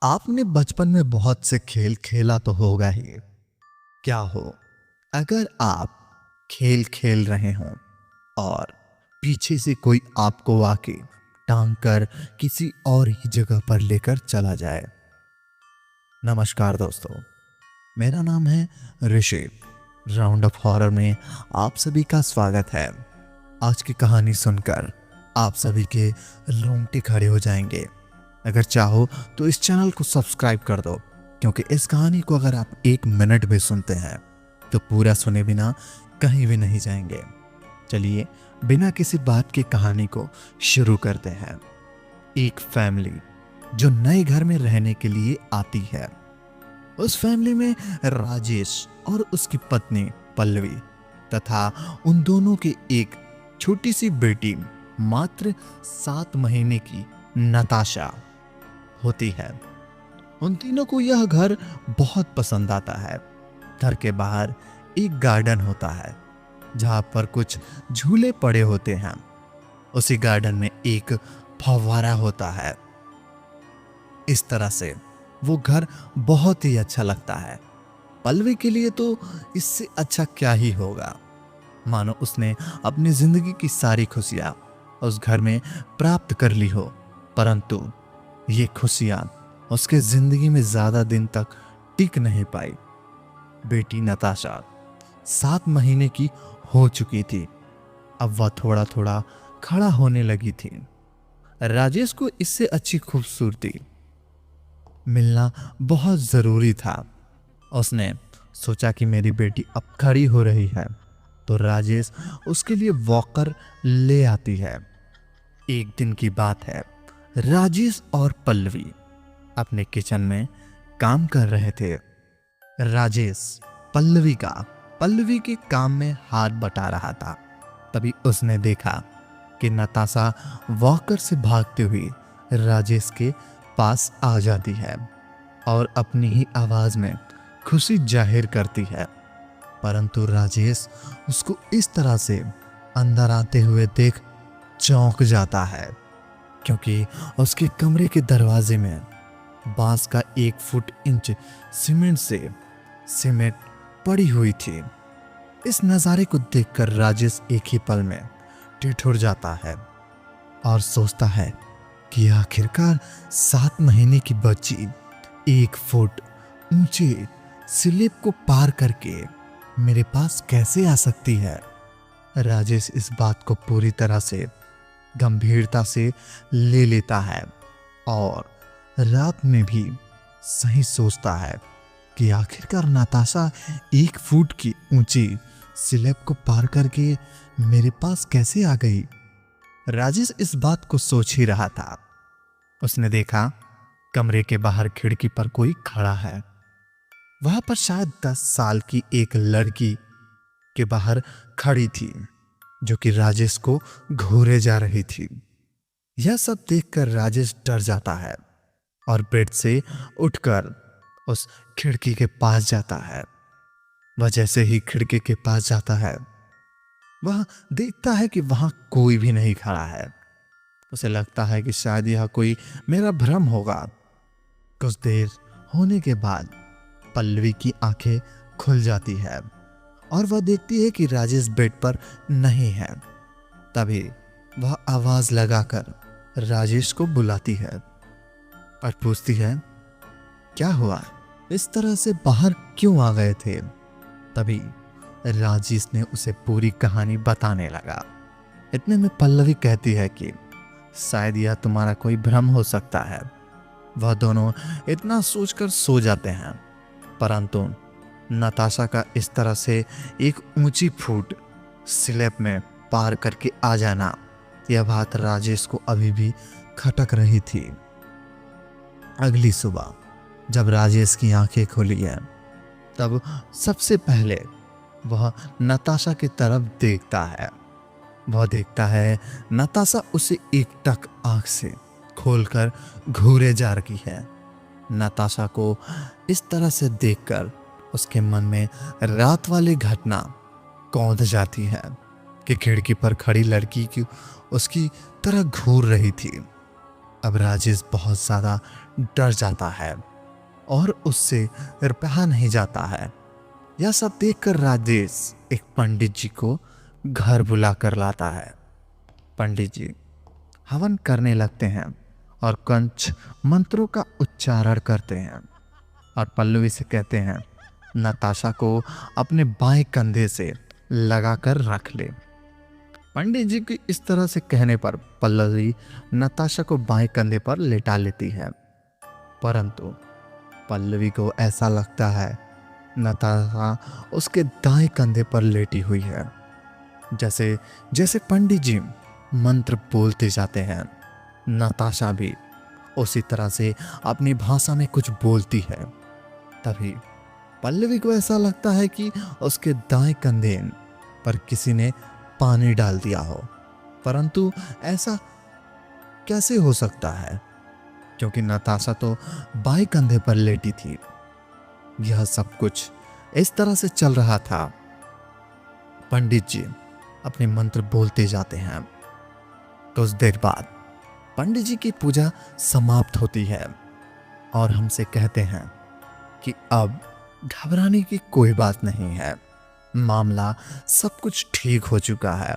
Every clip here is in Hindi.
आपने बचपन में बहुत से खेल खेला तो होगा ही। क्या हो अगर आप खेल खेल रहे हों और पीछे से कोई आपको आके टांग कर किसी और ही जगह पर लेकर चला जाए। नमस्कार दोस्तों, मेरा नाम है ऋषि। राउंड ऑफ हॉरर में आप सभी का स्वागत है। आज की कहानी सुनकर आप सभी के रोंगटे खड़े हो जाएंगे। अगर चाहो तो इस चैनल को सब्सक्राइब कर दो, क्योंकि इस कहानी को अगर आप 1 मिनट भी सुनते हैं तो पूरा सुने बिना कहीं भी नहीं जाएंगे। चलिए बिना किसी बात की कहानी को शुरू करते हैं। एक फैमिली जो नए घर में रहने के लिए आती है। उस फैमिली में राजेश और उसकी पत्नी पल्लवी तथा उन दोनों की एक छोटी सी बेटी मात्र 7 महीने की नताशा होती है। उन तीनों को यह घर बहुत पसंद आता है। घर के बाहर एक गार्डन होता है जहां पर कुछ झूले पड़े होते हैं। उसी गार्डन में एक फव्वारा होता है। इस तरह से वो घर बहुत ही अच्छा लगता है। पल्लवी के लिए तो इससे अच्छा क्या ही होगा। मानो उसने अपनी जिंदगी की सारी खुशियां उस घर में प्राप्त कर ली हो, परंतु ये खुशियां उसके जिंदगी में ज्यादा दिन तक टिक नहीं पाई। बेटी नताशा 7 महीने की हो चुकी थी। अब वह थोड़ा थोड़ा खड़ा होने लगी थी। राजेश को इससे अच्छी खूबसूरती मिलना बहुत जरूरी था। उसने सोचा कि मेरी बेटी अब खड़ी हो रही है तो राजेश उसके लिए वॉकर ले आती है। एक दिन की बात है, राजेश और पल्लवी अपने किचन में काम कर रहे थे। राजेश पल्लवी के काम में हाथ बटा रहा था। तभी उसने देखा कि नताशा वॉकर से भागती हुई राजेश के पास आ जाती है और अपनी ही आवाज में खुशी जाहिर करती है, परंतु राजेश उसको इस तरह से अंदर आते हुए देख चौंक जाता है, क्योंकि उसके कमरे के दरवाजे में बांस का 1 फुट इंच सीमेंट पड़ी हुई थी। इस नज़ारे को देखकर राजेश एक ही पल में ठिठुर जाता है और सोचता है कि आखिरकार 7 महीने की बच्ची 1 फुट ऊंचे स्लैब को पार करके मेरे पास कैसे आ सकती है। राजेश इस बात को पूरी तरह से गंभीरता से ले लेता है और रात में भी सही सोचता है कि आखिरकार नताशा 1 फुट की ऊंची स्लैब को पार करके मेरे पास कैसे आ गई। राजेश इस बात को सोच ही रहा था। उसने देखा कमरे के बाहर खिड़की पर कोई खड़ा है। वहां पर शायद 10 साल की एक लड़की के बाहर खड़ी थी, जो कि राजेश को घूरे जा रही थी। यह सब देखकर राजेश डर जाता है और बेड से उठकर उस खिड़की के पास जाता है। वह जैसे ही खिड़की के पास जाता है, वह देखता है कि वहां कोई भी नहीं खड़ा है। उसे लगता है कि शायद यह कोई मेरा भ्रम होगा। कुछ देर होने के बाद पल्लवी की आंखें खुल जाती है और वह देखती है कि राजेश बेड पर नहीं है। तभी वह आवाज लगाकर राजेश को बुलाती है और पूछती है, क्या हुआ, इस तरह से बाहर क्यों आ गए थे। तभी राजेश ने उसे पूरी कहानी बताने लगा। इतने में पल्लवी कहती है कि शायद यह तुम्हारा कोई भ्रम हो सकता है। वह दोनों इतना सोचकर सो जाते हैं, परंतु नताशा का इस तरह से एक ऊंची फुट स्लैब में पार करके आ जाना, यह बात राजेश को अभी भी खटक रही थी। अगली सुबह जब राजेश की आंखें खुली हैं, तब सबसे पहले वह नताशा की तरफ देखता है। वह देखता है नताशा उसे एकटक आंख से खोलकर घूरे जा रही है। नताशा को इस तरह से देखकर उसके मन में रात वाली घटना कौंध जाती है कि खिड़की पर खड़ी लड़की की उसकी तरह घूर रही थी। अब राजेश बहुत ज्यादा डर जाता है और उससे रहा नहीं जाता है। यह सब देखकर राजेश एक पंडित जी को घर बुला कर लाता है। पंडित जी हवन करने लगते हैं और कुछ मंत्रों का उच्चारण करते हैं और पल्लवी से कहते हैं नताशा को अपने बाएं कंधे से लगाकर रख ले। पंडित जी की इस तरह से कहने पर पल्लवी नताशा को बाएं कंधे पर लेटा लेती है, परंतु पल्लवी को ऐसा लगता है नताशा उसके दाएं कंधे पर लेटी हुई है। जैसे जैसे पंडित जी मंत्र बोलते जाते हैं, नताशा भी उसी तरह से अपनी भाषा में कुछ बोलती है। तभी पल्लवी को ऐसा लगता है कि उसके दाएं कंधे पर किसी ने पानी डाल दिया हो, परंतु ऐसा कैसे हो सकता है क्योंकि नताशा तो बाएं कंधे पर लेटी थी। यह सब कुछ इस तरह से चल रहा था। पंडित जी अपने मंत्र बोलते जाते हैं। कुछ देर बाद पंडित जी की पूजा समाप्त होती है और हमसे कहते हैं कि अब घबराने की कोई बात नहीं है, मामला सब कुछ ठीक हो चुका है।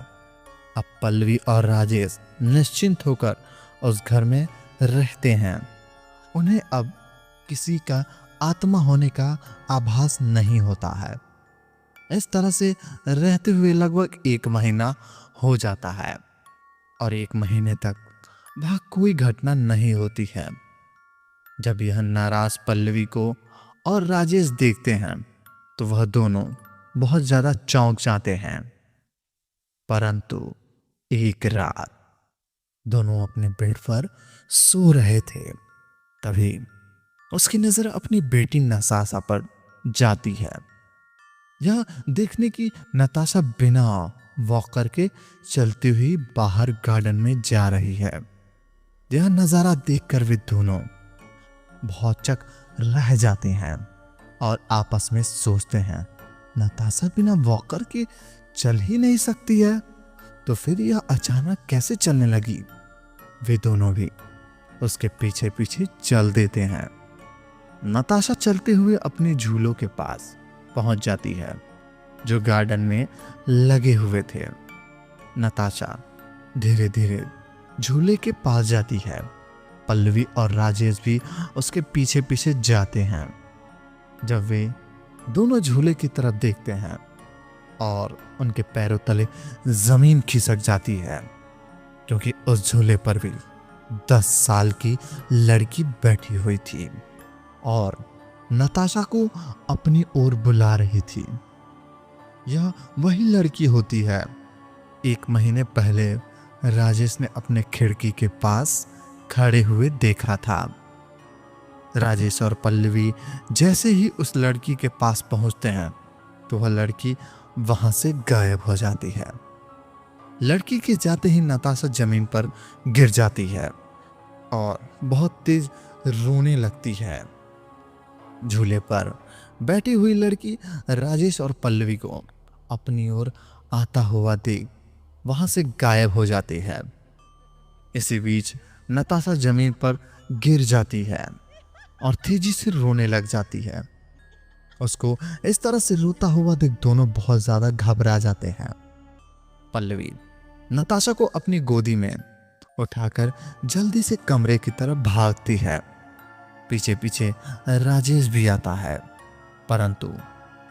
अब पल्लवी और राजेश निश्चिंत होकर उस घर में रहते हैं। उन्हें अब किसी का आत्मा होने का आभास नहीं होता है। इस तरह से रहते हुए लगभग 1 महीना हो जाता है और 1 महीने तक वह कोई घटना नहीं होती है। जब यह नाराज पल्लवी को और राजेश देखते हैं तो वह दोनों बहुत ज्यादा चौंक जाते हैं। परंतु एक रात दोनों अपने बेड पर सो रहे थे, तभी उसकी नजर अपनी बेटी नताशा पर जाती है। यह देखने की नताशा बिना वॉक करके चलती हुई बाहर गार्डन में जा रही है। यह नजारा देखकर वे दोनों बहुत चक रह जाते हैं और आपस में सोचते हैं नताशा बिना वॉक करके चल ही नहीं सकती है, तो फिर यह अचानक कैसे चलने लगी। वे दोनों भी उसके पीछे पीछे चल देते हैं। नताशा चलते हुए अपने झूलों के पास पहुंच जाती है जो गार्डन में लगे हुए थे। नताशा धीरे धीरे झूले के पास जाती है। पल्लवी और राजेश भी उसके पीछे पीछे जाते हैं। जब वे दोनों झूले की तरफ देखते हैं और उनके पैरों तले जमीन खिसक जाती है क्योंकि उस झूले पर भी 10 साल की लड़की बैठी हुई थी और नताशा को अपनी ओर बुला रही थी। यह वही लड़की होती है 1 महीने पहले राजेश ने अपने खिड़की के पास खड़े हुए देखा था। राजेश और पल्लवी जैसे ही उस लड़की के पास पहुंचते हैं तो वह लड़की वहां से गायब हो जाती है। लड़की के जाते ही नताशा जमीन पर गिर जाती है और बहुत तेज रोने लगती है। झूले पर बैठी हुई लड़की राजेश और पल्लवी को अपनी ओर आता हुआ देख वहां से गायब हो जाती है। इसी बीच नताशा जमीन पर गिर जाती है और तेजी से रोने लग जाती है। उसको इस तरह से रोता हुआ देख दोनों बहुत ज्यादा घबरा जाते हैं। पल्लवी नताशा को अपनी गोदी में उठाकर जल्दी से कमरे की तरफ भागती है। पीछे पीछे राजेश भी आता है, परंतु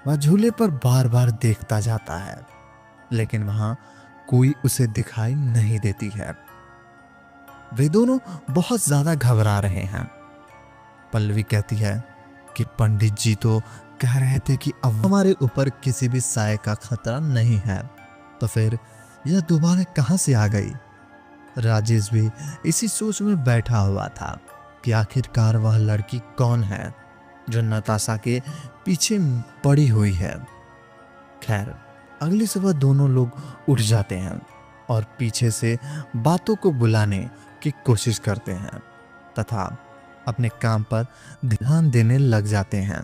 वह झूले पर बार बार देखता जाता है, लेकिन वहां कोई उसे दिखाई नहीं देती है। वे दोनों बहुत ज्यादा घबरा रहे हैं। पल्लवी कहती है कि पंडित जी तो कह रहे थे कि अब हमारे ऊपर किसी भी साए का खतरा नहीं है, तो फिर यह दोबारा कहां से आ गई। राजेश भी इसी सोच में बैठा हुआ था कि आखिरकार वह लड़की कौन है जो नताशा के पीछे पड़ी हुई है। खैर अगली सुबह दोनों लोग उठ जाते हैं और पीछे से बातों को बुलाने की कोशिश करते हैं तथा अपने काम पर ध्यान देने लग जाते हैं।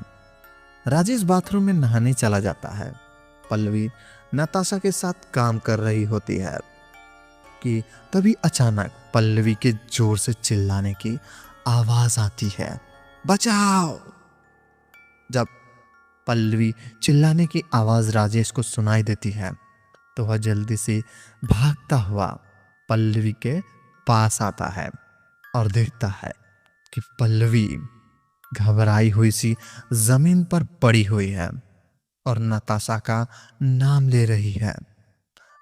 राजेश बाथरूम में नहाने चला जाता है। पल्लवी नताशा के साथ काम कर रही होती है कि तभी अचानक पल्लवी के जोर से चिल्लाने की आवाज आती है, बचाओ। जब पल्लवी चिल्लाने की आवाज राजेश को सुनाई देती है तो वह जल्दी से भागता हुआ पल्लवी के पास आता है और देखता है कि पल्लवी घबराई हुई सी जमीन पर पड़ी हुई है और नताशा का नाम ले रही है।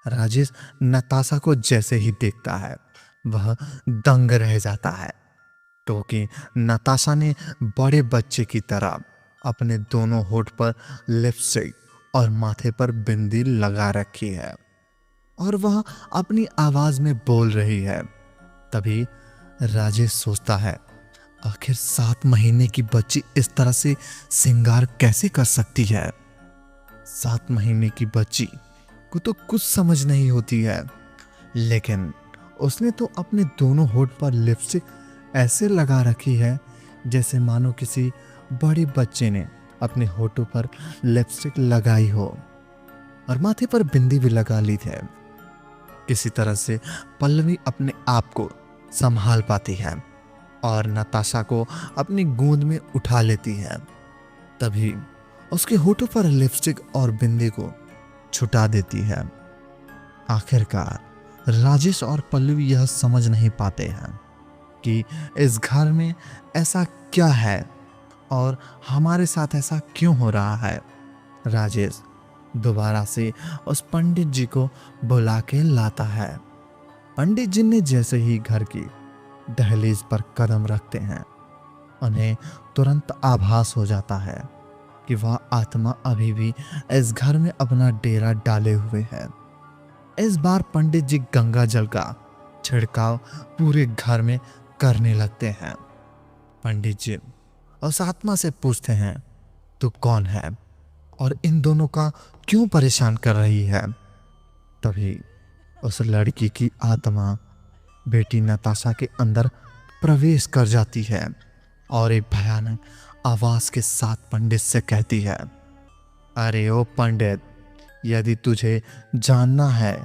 राजेश नताशा को जैसे ही देखता है वह दंग रह जाता है, क्योंकि नताशा ने बड़े बच्चे की तरह अपने दोनों होठ पर लिपस्टिक और माथे पर बिंदी लगा रखी है और वह अपनी आवाज में बोल रही है। तभी राजेश सोचता है, आखिर 7 महीने की बच्ची इस तरह से श्रृंगार कैसे कर सकती है। 7 महीने की बच्ची को तो कुछ समझ नहीं होती है, लेकिन उसने तो अपने दोनों होठ पर लिपस्टिक ऐसे लगा रखी है जैसे मानो किसी बड़े बच्चे ने अपने होठों पर लिपस्टिक लगाई हो और माथे पर बिंदी भी लगा ली थी। किसी तरह से पल्लवी अपने आप को संभाल पाती है और नताशा को अपनी गोद में उठा लेती है। तभी उसके होठों पर लिपस्टिक और बिंदी को छुटा देती है। आखिरकार राजेश और पल्लवी यह समझ नहीं पाते हैं कि इस घर में ऐसा क्या है और हमारे साथ ऐसा क्यों हो रहा है। राजेश दोबारा से उस पंडित जी को बुला के लाता है। पंडित जी ने जैसे ही घर की दहलीज पर कदम रखते हैं उन्हें तुरंत आभास हो जाता है कि वह आत्मा अभी भी इस घर में अपना डेरा डाले हुए है। इस बार पंडित जी गंगा जल का छिड़काव पूरे घर में करने लगते हैं। पंडित जी उस आत्मा से पूछते हैं, तू कौन है और इन दोनों का क्यों परेशान कर रही है। तभी उस लड़की की आत्मा बेटी नताशा के अंदर प्रवेश कर जाती है और एक भयानक आवाज के साथ पंडित से कहती है, अरे ओ पंडित, यदि तुझे जानना है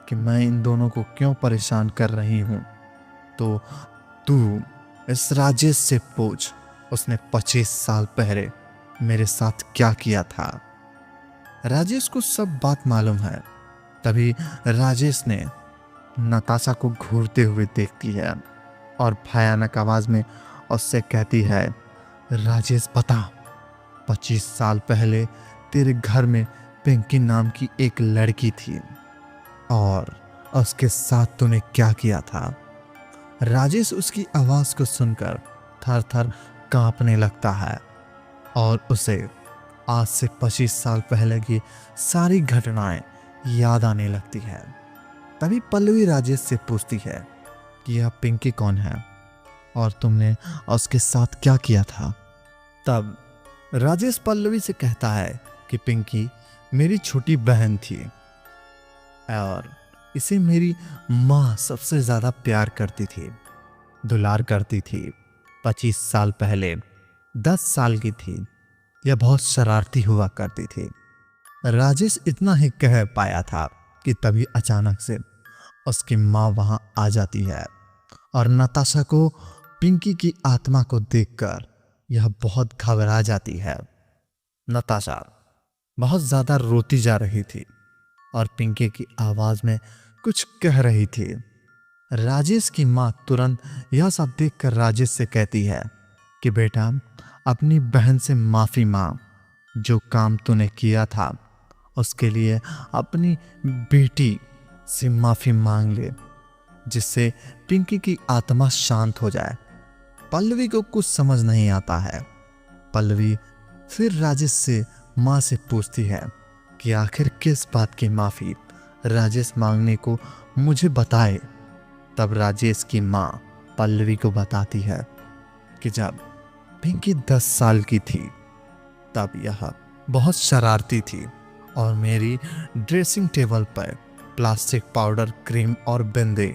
कि मैं इन दोनों को क्यों परेशान कर रही हूं तो तू इस राजेश से पूछ, उसने 25 साल पहले मेरे साथ क्या किया था। राजेश को सब बात मालूम है। तभी राजेश ने नताशा को घूरते हुए देखती है और भयानक आवाज में उससे कहती है, राजेश बता, 25 साल पहले तेरे घर में पिंकी नाम की एक लड़की थी और उसके साथ तूने क्या किया था। राजेश उसकी आवाज को सुनकर थर थर कांपने लगता है और उसे आज से 25 साल पहले की सारी घटनाएं याद आने लगती है। तभी पल्लवी राजेश से पूछती है कि यह पिंकी कौन है और तुमने उसके साथ क्या किया था। तब राजेश पल्लवी से कहता है कि पिंकी मेरी छोटी बहन थी और इसे मेरी माँ सबसे ज्यादा प्यार करती थी, दुलार करती थी। 25 साल पहले 10 साल की थी, यह बहुत शरारती हुआ करती थी। राजेश इतना ही कह पाया था कि तभी अचानक से उसकी माँ वहां आ जाती है और नताशा को पिंकी की आत्मा को देखकर यह बहुत घबरा जाती है। नताशा बहुत ज्यादा रोती जा रही थी और पिंकी की आवाज में कुछ कह रही थी। राजेश की माँ तुरंत यह सब देखकर राजेश से कहती है कि बेटा, अपनी बहन से माफी मांग, जो काम तूने किया था उसके लिए अपनी बेटी से माफी मांग ले, जिससे पिंकी की आत्मा शांत हो जाए। पल्लवी को कुछ समझ नहीं आता है। पल्लवी फिर राजेश से माँ से पूछती है कि आखिर किस बात की माफी राजेश मांगने को मुझे बताए। तब राजेश की माँ पल्लवी को बताती है कि जब पिंकी 10 साल की थी तब यह बहुत शरारती थी और मेरी ड्रेसिंग टेबल पर प्लास्टिक पाउडर, क्रीम और बिंदी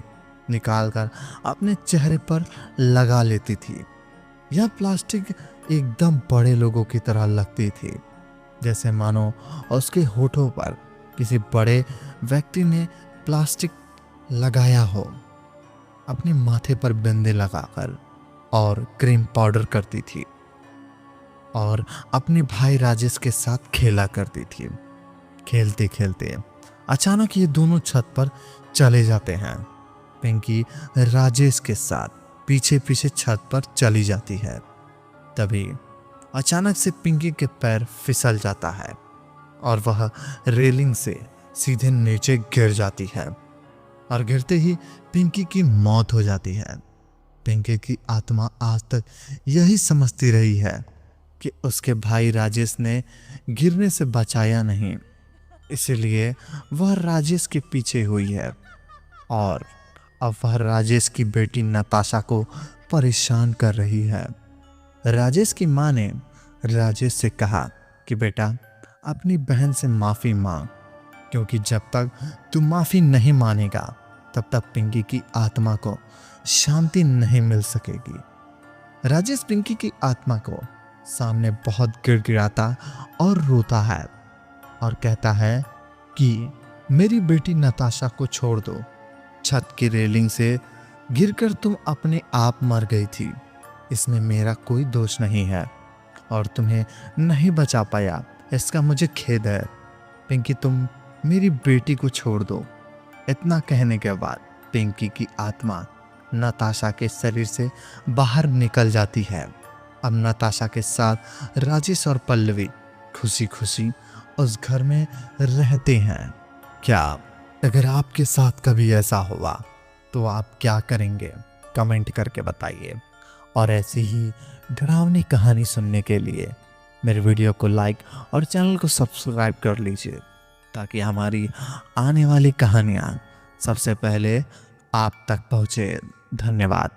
निकालकर अपने चेहरे पर लगा लेती थी। यह प्लास्टिक एकदम बड़े लोगों की तरह लगती थी, जैसे मानो उसके होठों पर किसी बड़े व्यक्ति ने प्लास्टिक लगाया हो। अपने माथे पर बिंदी लगाकर और क्रीम पाउडर करती थी और अपने भाई राजेश के साथ खेला करती थी। खेलते खेलते अचानक ये दोनों छत पर चले जाते हैं। पिंकी राजेश के साथ पीछे पीछे छत पर चली जाती है। तभी अचानक से पिंकी के पैर फिसल जाता है और वह रेलिंग से सीधे नीचे गिर जाती है और गिरते ही पिंकी की मौत हो जाती है। पिंकी की आत्मा आज तक यही समझती रही है कि उसके भाई राजेश ने गिरने से बचाया नहीं, इसलिए वह राजेश के पीछे हुई है और अब वह राजेश की बेटी नताशा को परेशान कर रही है। राजेश की माँ ने राजेश से कहा कि बेटा अपनी बहन से माफ़ी मांग, क्योंकि जब तक तू माफ़ी नहीं मानेगा तब तक पिंकी की आत्मा को शांति नहीं मिल सकेगी। राजेश पिंकी की आत्मा को सामने बहुत गिड़गिड़ाता और रोता है और कहता है कि मेरी बेटी नताशा को छोड़ दो। छत की रेलिंग से गिरकर तुम अपने आप मर गई थी, इसमें मेरा कोई दोष नहीं है और तुम्हें नहीं बचा पाया, इसका मुझे खेद है। पिंकी तुम मेरी बेटी को छोड़ दो। इतना कहने के बाद पिंकी की आत्मा नताशा के शरीर से बाहर निकल जाती है। अब नताशा के साथ राजेश और पल्लवी खुशी खुशी उस घर में रहते हैं। क्या अगर आपके साथ कभी ऐसा हुआ तो आप क्या करेंगे? कमेंट करके बताइए। और ऐसी ही डरावनी कहानी सुनने के लिए मेरे वीडियो को लाइक और चैनल को सब्सक्राइब कर लीजिए, ताकि हमारी आने वाली कहानियाँ सबसे पहले आप तक पहुँचे। धन्यवाद।